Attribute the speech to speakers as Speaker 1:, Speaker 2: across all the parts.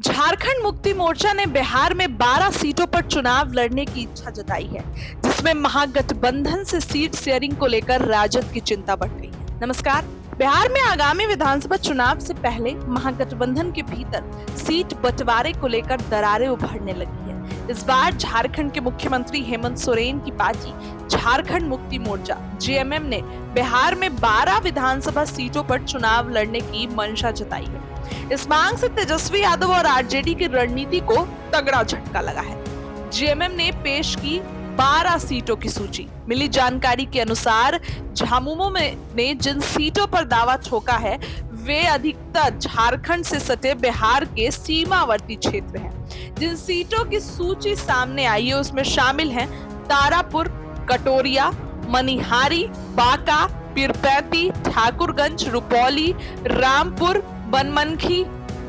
Speaker 1: झारखंड मुक्ति मोर्चा ने बिहार में 12 सीटों पर चुनाव लड़ने की इच्छा जताई है, जिसमें महागठबंधन से सीट शेयरिंग को लेकर राजद की चिंता बढ़ गई है। नमस्कार। बिहार में आगामी विधानसभा चुनाव से पहले महागठबंधन के भीतर सीट बंटवारे को लेकर दरारें उभरने लगी है। इस बार झारखंड के मुख्यमंत्री हेमंत सोरेन की पार्टी झारखंड मुक्ति मोर्चा (जेएमएम) ने बिहार में 12 विधानसभा सीटों पर चुनाव लड़ने की मंशा जताई है। इस मांग से तेजस्वी यादव और आरजेडी की रणनीति को तगड़ा झटका लगा है। जेएमएम ने पेश की 12 सीटों की सूची। मिली जानकारी के अनुसार झामुमो ने जिन सीटों पर दावा ठोका है वे अधिकतर झारखंड से सटे बिहार के सीमावर्ती क्षेत्र हैं। जिन सीटों की सूची सामने आई है उसमें शामिल हैं तारापुर, कटोरिया, मनिहारी, बांका, पीरपैंती, ठाकुरगंज, रुपौली, रामपुर, बनमनखी,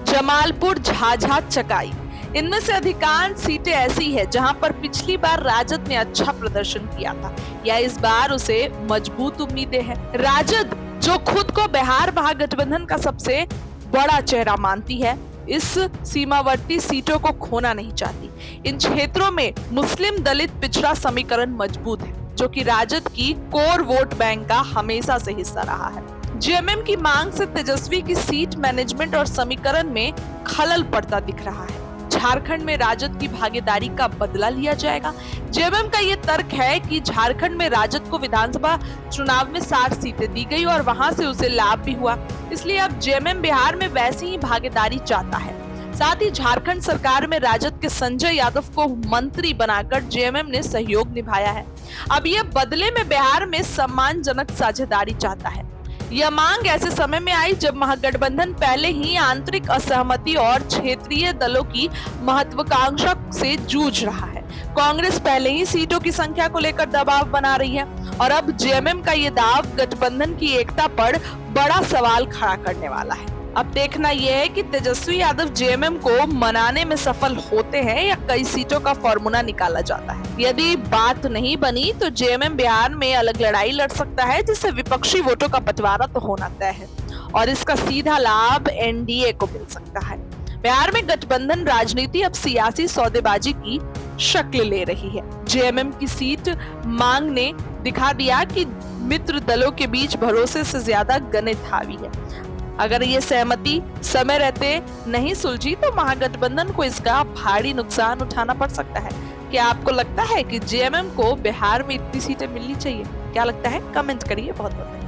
Speaker 1: जमालपुर, झाझा, चकाई। इनमें से अधिकांश सीटें ऐसी है जहां पर पिछली बार राजद ने अच्छा प्रदर्शन किया था या इस बार उसे मजबूत उम्मीदें हैं। राजद, जो खुद को बिहार महागठबंधन का सबसे बड़ा चेहरा मानती है, इस सीमावर्ती सीटों को खोना नहीं चाहती। इन क्षेत्रों में मुस्लिम दलित पिछड़ा समीकरण मजबूत है, जो कि राजद की कोर वोट बैंक का हमेशा से हिस्सा रहा है। जेएमएम की मांग से तेजस्वी की सीट मैनेजमेंट और समीकरण में खलल पड़ता दिख रहा है। झारखंड में राजद की भागीदारी का बदला लिया जाएगा। जेएमएम का ये तर्क है कि झारखंड में राजद को विधानसभा चुनाव में 60 सीटें दी गई और वहां से उसे लाभ भी हुआ, इसलिए अब जेएमएम बिहार में वैसी ही भागीदारी चाहता है। साथ ही झारखंड सरकार में राजद के संजय यादव को मंत्री बनाकर जेएमएम ने सहयोग निभाया है। अब ये बदले में बिहार में सम्मानजनक साझेदारी चाहता है। यह मांग ऐसे समय में आई जब महागठबंधन पहले ही आंतरिक असहमति और क्षेत्रीय दलों की महत्वाकांक्षा से जूझ रहा है। कांग्रेस पहले ही सीटों की संख्या को लेकर दबाव बना रही है और अब जेएमएम का ये दाव गठबंधन की एकता पर बड़ा सवाल खड़ा करने वाला है। अब देखना यह है कि तेजस्वी यादव जेएमएम को मनाने में सफल होते हैं या कई सीटों का फॉर्मूला निकाला जाता है। यदि बात नहीं बनी तो जेएमएम बिहार में अलग लड़ाई लड़ सकता है, जिससे विपक्षी वोटों का बंटवारा तो होना तय है और इसका सीधा लाभ एनडीए को मिल सकता है। बिहार में गठबंधन राजनीति अब सियासी सौदेबाजी की शक्ल ले रही है। जेएमएम की सीट मांग ने दिखा दिया कि मित्र दलों के बीच भरोसे से ज्यादा गणित हावी है। अगर ये सहमति समय रहते नहीं सुलझी तो महागठबंधन को इसका भारी नुकसान उठाना पड़ सकता है। क्या आपको लगता है कि जेएमएम को बिहार में इतनी सीटें मिलनी चाहिए? क्या लगता है? कमेंट करिए। बहुत बहुत